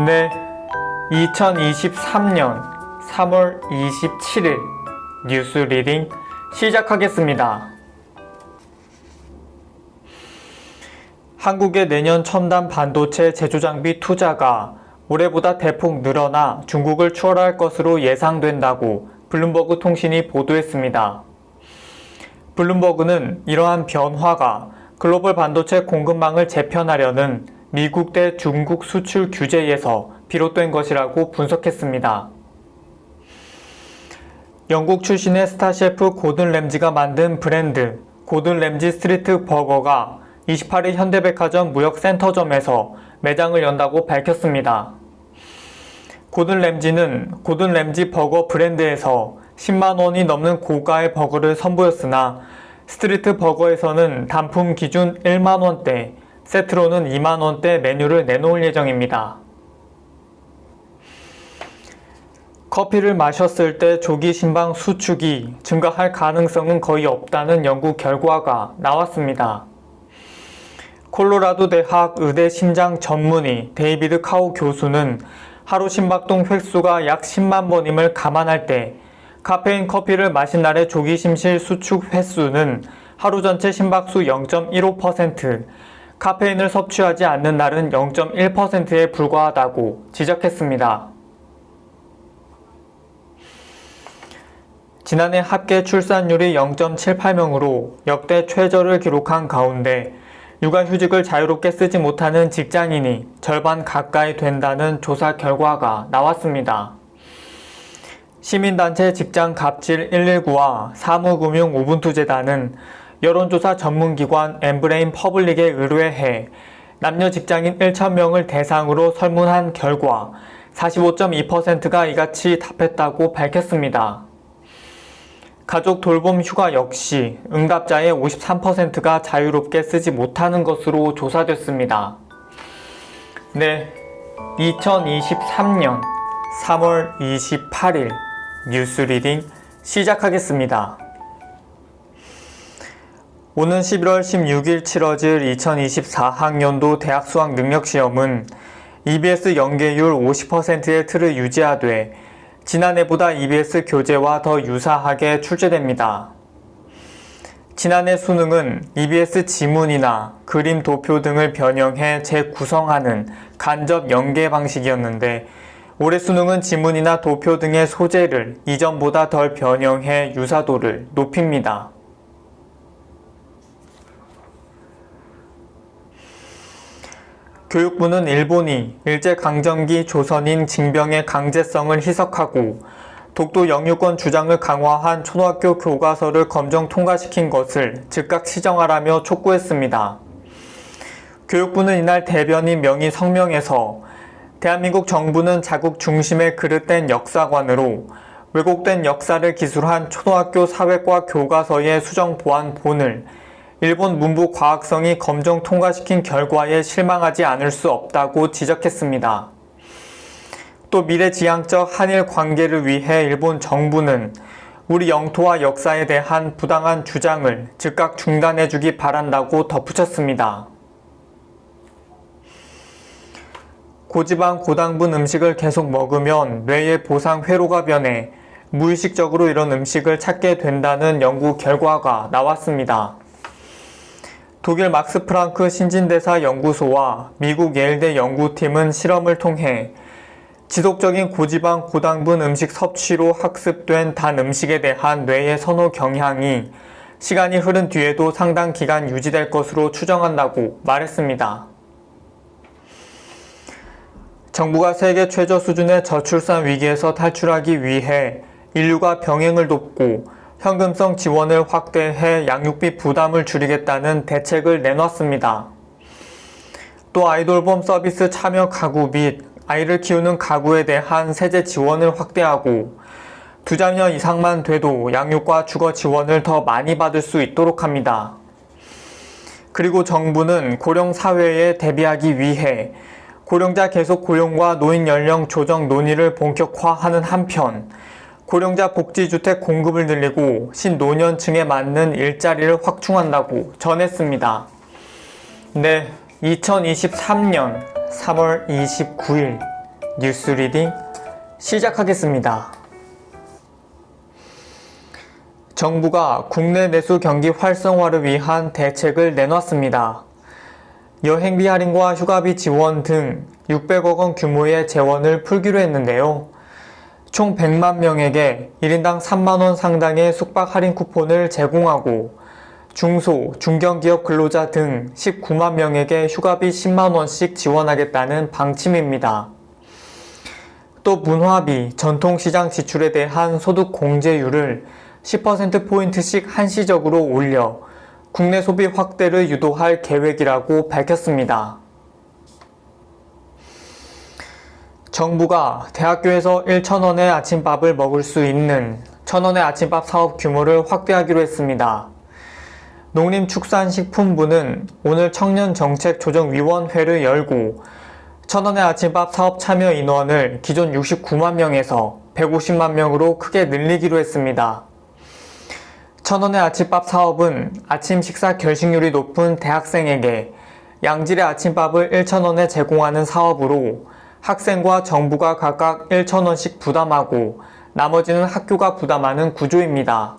네, 2023년 3월 27일 뉴스 리딩 시작하겠습니다. 한국의 내년 첨단 반도체 제조장비 투자가 올해보다 대폭 늘어나 중국을 추월할 것으로 예상된다고 블룸버그 통신이 보도했습니다. 블룸버그는 이러한 변화가 글로벌 반도체 공급망을 재편하려는 미국 대 중국 수출 규제에서 비롯된 것이라고 분석했습니다. 영국 출신의 스타 셰프 고든 램지가 만든 브랜드 고든 램지 스트리트 버거가 28일 현대백화점 무역센터점에서 매장을 연다고 밝혔습니다. 고든 램지는 고든 램지 버거 브랜드에서 10만원이 넘는 고가의 버거를 선보였으나 스트리트 버거에서는 단품 기준 1만원대, 세트로는 2만원대 메뉴를 내놓을 예정입니다. 커피를 마셨을 때 조기 심박 수축이 증가할 가능성은 거의 없다는 연구 결과가 나왔습니다. 콜로라도 대학 의대 심장 전문의 데이비드 카우 교수는 하루 심박동 횟수가 약 10만 번임을 감안할 때 카페인 커피를 마신 날의 조기 심실 수축 횟수는 하루 전체 심박수 0.15%, 카페인을 섭취하지 않는 날은 0.1%에 불과하다고 지적했습니다. 지난해 합계 출산율이 0.78명으로 역대 최저를 기록한 가운데 육아휴직을 자유롭게 쓰지 못하는 직장인이 절반 가까이 된다는 조사 결과가 나왔습니다. 시민단체 직장갑질 119와 사무금융 오분투재단은 여론조사 전문기관 엠브레인 퍼블릭에 의뢰해 남녀 직장인 1,000명을 대상으로 설문한 결과 45.2%가 이같이 답했다고 밝혔습니다. 가족 돌봄 휴가 역시 응답자의 53%가 자유롭게 쓰지 못하는 것으로 조사됐습니다. 네, 2023년 3월 28일 뉴스 리딩 시작하겠습니다. 오는 11월 16일 치러질 2024학년도 대학 수학 능력 시험은 EBS 연계율 50%의 틀을 유지하되 지난해보다 EBS 교재와 더 유사하게 출제됩니다. 지난해 수능은 EBS 지문이나 그림 도표 등을 변형해 재구성하는 간접 연계 방식이었는데 올해 수능은 지문이나 도표 등의 소재를 이전보다 덜 변형해 유사도를 높입니다. 교육부는 일본이 일제강점기 조선인 징병의 강제성을 희석하고 독도 영유권 주장을 강화한 초등학교 교과서를 검정 통과시킨 것을 즉각 시정하라며 촉구했습니다. 교육부는 이날 대변인 명의 성명에서 대한민국 정부는 자국 중심의 그릇된 역사관으로 왜곡된 역사를 기술한 초등학교 사회과 교과서의 수정 보완본을 일본 문부 과학성이 검정 통과시킨 결과에 실망하지 않을 수 없다고 지적했습니다. 또 미래지향적 한일 관계를 위해 일본 정부는 우리 영토와 역사에 대한 부당한 주장을 즉각 중단해주기 바란다고 덧붙였습니다. 고지방 고당분 음식을 계속 먹으면 뇌의 보상 회로가 변해 무의식적으로 이런 음식을 찾게 된다는 연구 결과가 나왔습니다. 독일 막스 프랑크 신진대사 연구소와 미국 예일대 연구팀은 실험을 통해 지속적인 고지방 고당분 음식 섭취로 학습된 단 음식에 대한 뇌의 선호 경향이 시간이 흐른 뒤에도 상당 기간 유지될 것으로 추정한다고 말했습니다. 정부가 세계 최저 수준의 저출산 위기에서 탈출하기 위해 인류가 병행을 돕고 현금성 지원을 확대해 양육비 부담을 줄이겠다는 대책을 내놨습니다. 또 아이돌봄 서비스 참여 가구 및 아이를 키우는 가구에 대한 세제 지원을 확대하고 2자녀 이상만 돼도 양육과 주거 지원을 더 많이 받을 수 있도록 합니다. 그리고 정부는 고령 사회에 대비하기 위해 고령자 계속 고용과 노인 연령 조정 논의를 본격화하는 한편 고령자 복지주택 공급을 늘리고 신노년층에 맞는 일자리를 확충한다고 전했습니다. 네, 2023년 3월 29일 뉴스 리딩 시작하겠습니다. 정부가 국내 내수 경기 활성화를 위한 대책을 내놨습니다. 여행비 할인과 휴가비 지원 등 600억 원 규모의 재원을 풀기로 했는데요. 총 100만 명에게 1인당 3만 원 상당의 숙박 할인 쿠폰을 제공하고 중소, 중견기업 근로자 등 19만 명에게 휴가비 10만 원씩 지원하겠다는 방침입니다. 또 문화비, 전통시장 지출에 대한 소득 공제율을 10%포인트씩 한시적으로 올려 국내 소비 확대를 유도할 계획이라고 밝혔습니다. 정부가 대학교에서 1,000원의 아침밥을 먹을 수 있는 1,000원의 아침밥 사업 규모를 확대하기로 했습니다. 농림축산식품부는 오늘 청년정책조정위원회를 열고 1,000원의 아침밥 사업 참여 인원을 기존 69만 명에서 150만 명으로 크게 늘리기로 했습니다. 1,000원의 아침밥 사업은 아침 식사 결식률이 높은 대학생에게 양질의 아침밥을 1,000원에 제공하는 사업으로 학생과 정부가 각각 1,000원씩 부담하고 나머지는 학교가 부담하는 구조입니다.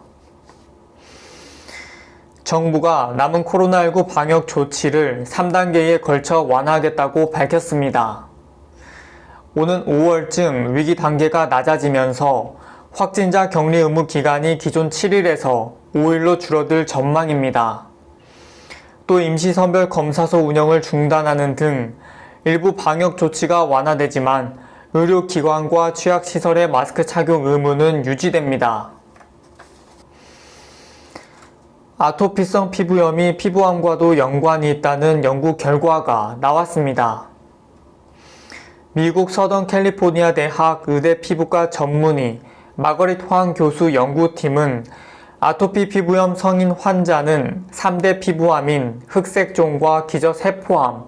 정부가 남은 코로나19 방역 조치를 3단계에 걸쳐 완화하겠다고 밝혔습니다. 오는 5월쯤 위기 단계가 낮아지면서 확진자 격리 의무 기간이 기존 7일에서 5일로 줄어들 전망입니다. 또 임시선별 검사소 운영을 중단하는 등 일부 방역 조치가 완화되지만 의료기관과 취약시설의 마스크 착용 의무는 유지됩니다. 아토피성 피부염이 피부암과도 연관이 있다는 연구 결과가 나왔습니다. 미국 서던 캘리포니아 대학 의대 피부과 전문의 마거릿 황 교수 연구팀은 아토피 피부염 성인 환자는 3대 피부암인 흑색종과 기저세포암,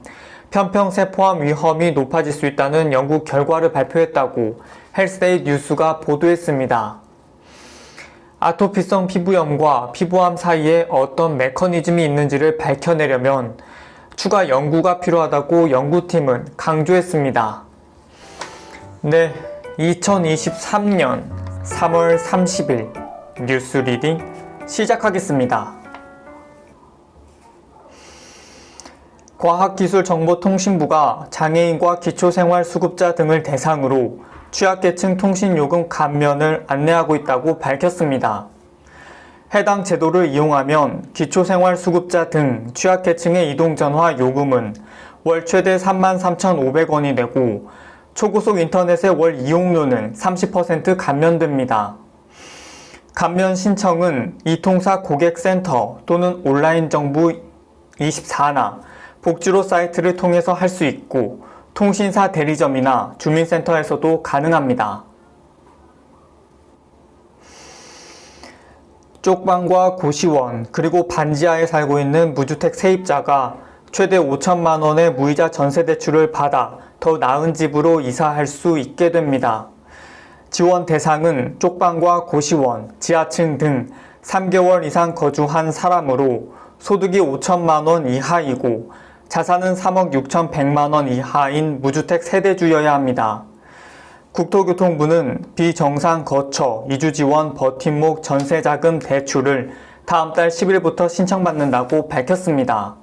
편평세포암 위험이 높아질 수 있다는 연구 결과를 발표했다고 헬스데이 뉴스가 보도했습니다. 아토피성 피부염과 피부암 사이에 어떤 메커니즘이 있는지를 밝혀내려면 추가 연구가 필요하다고 연구팀은 강조했습니다. 네, 2023년 3월 30일 뉴스 리딩 시작하겠습니다. 과학기술정보통신부가 장애인과 기초생활수급자 등을 대상으로 취약계층 통신요금 감면을 안내하고 있다고 밝혔습니다. 해당 제도를 이용하면 기초생활수급자 등 취약계층의 이동전화 요금은 월 최대 33,500원이 되고 초고속 인터넷의 월 이용료는 30% 감면됩니다. 감면 신청은 이통사 고객센터 또는 온라인 정부 24나 복지로 사이트를 통해서 할 수 있고 통신사 대리점이나 주민센터에서도 가능합니다. 쪽방과 고시원 그리고 반지하에 살고 있는 무주택 세입자가 최대 5천만 원의 무이자 전세대출을 받아 더 나은 집으로 이사할 수 있게 됩니다. 지원 대상은 쪽방과 고시원, 지하층 등 3개월 이상 거주한 사람으로 소득이 5천만 원 이하이고 자산은 3억 6,100만 원 이하인 무주택 세대주여야 합니다. 국토교통부는 비정상 거처, 이주지원, 버팀목, 전세자금 대출을 다음 달 10일부터 신청받는다고 밝혔습니다.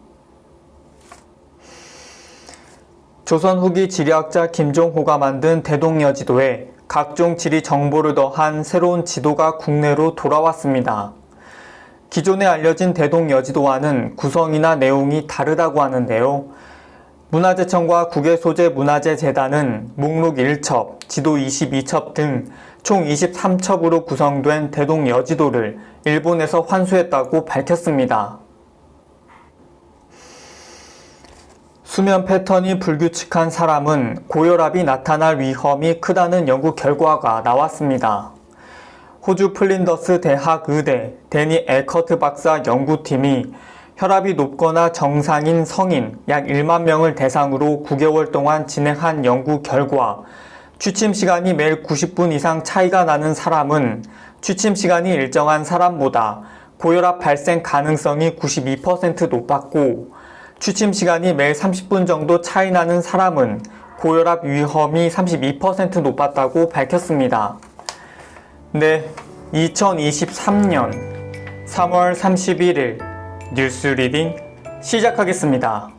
조선 후기 지리학자 김종호가 만든 대동여지도에 각종 지리 정보를 더한 새로운 지도가 국내로 돌아왔습니다. 기존에 알려진 대동여지도와는 구성이나 내용이 다르다고 하는데요. 문화재청과 국외소재문화재재단은 목록 1첩, 지도 22첩 등 총 23첩으로 구성된 대동여지도를 일본에서 환수했다고 밝혔습니다. 수면 패턴이 불규칙한 사람은 고혈압이 나타날 위험이 크다는 연구 결과가 나왔습니다. 호주 플린더스 대학 의대 데니 에커트 박사 연구팀이 혈압이 높거나 정상인 성인 약 1만 명을 대상으로 9개월 동안 진행한 연구 결과 취침 시간이 매일 90분 이상 차이가 나는 사람은 취침 시간이 일정한 사람보다 고혈압 발생 가능성이 92% 높았고, 취침 시간이 매일 30분 정도 차이 나는 사람은 고혈압 위험이 32% 높았다고 밝혔습니다. 네, 2023년 3월 31일 뉴스 리딩 시작하겠습니다.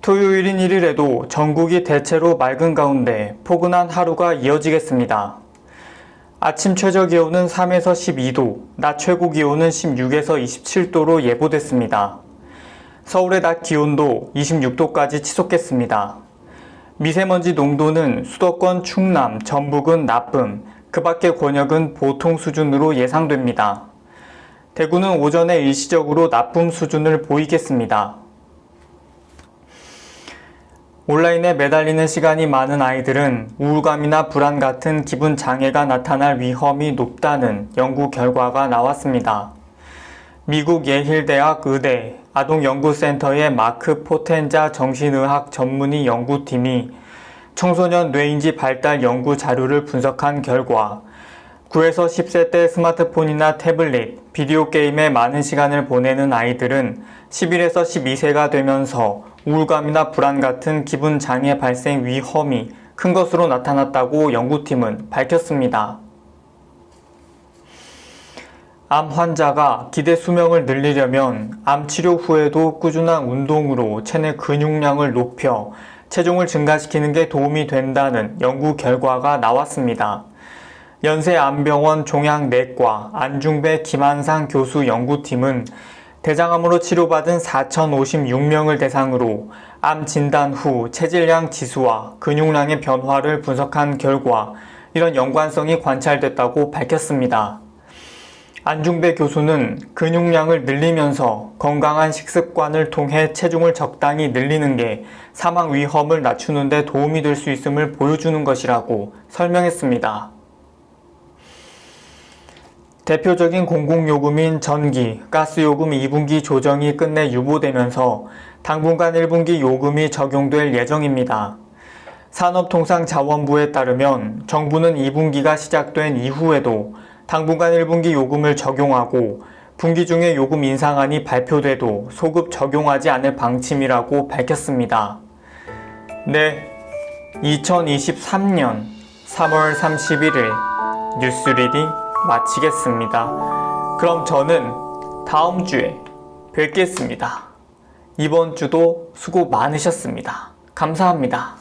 토요일인 1일에도 전국이 대체로 맑은 가운데 포근한 하루가 이어지겠습니다. 아침 최저 기온은 3에서 12도, 낮 최고 기온은 16에서 27도로 예보됐습니다. 서울의 낮 기온도 26도까지 치솟겠습니다. 미세먼지 농도는 수도권 충남, 전북은 나쁨, 그 밖의 권역은 보통 수준으로 예상됩니다. 대구는 오전에 일시적으로 나쁨 수준을 보이겠습니다. 온라인에 매달리는 시간이 많은 아이들은 우울감이나 불안 같은 기분 장애가 나타날 위험이 높다는 연구 결과가 나왔습니다. 미국 예힐대학 의대 아동연구센터의 마크 포텐자 정신의학 전문의 연구팀이 청소년 뇌인지 발달 연구 자료를 분석한 결과 9에서 10세 때 스마트폰이나 태블릿, 비디오 게임에 많은 시간을 보내는 아이들은 11에서 12세가 되면서 우울감이나 불안 같은 기분 장애 발생 위험이 큰 것으로 나타났다고 연구팀은 밝혔습니다. 암 환자가 기대 수명을 늘리려면 암 치료 후에도 꾸준한 운동으로 체내 근육량을 높여 체중을 증가시키는 게 도움이 된다는 연구 결과가 나왔습니다. 연세암병원 종양내과 안중배 김한상 교수 연구팀은 대장암으로 치료받은 4,056명을 대상으로 암 진단 후 체질량 지수와 근육량의 변화를 분석한 결과 이런 연관성이 관찰됐다고 밝혔습니다. 안중배 교수는 근육량을 늘리면서 건강한 식습관을 통해 체중을 적당히 늘리는 게 사망 위험을 낮추는 데 도움이 될 수 있음을 보여주는 것이라고 설명했습니다. 대표적인 공공요금인 전기, 가스요금 2분기 조정이 끝내 유보되면서 당분간 1분기 요금이 적용될 예정입니다. 산업통상자원부에 따르면 정부는 2분기가 시작된 이후에도 당분간 1분기 요금을 적용하고 분기 중에 요금 인상안이 발표돼도 소급 적용하지 않을 방침이라고 밝혔습니다. 네, 2023년 3월 31일 뉴스 리딩 마치겠습니다. 그럼 저는 다음 주에 뵙겠습니다. 이번 주도 수고 많으셨습니다. 감사합니다.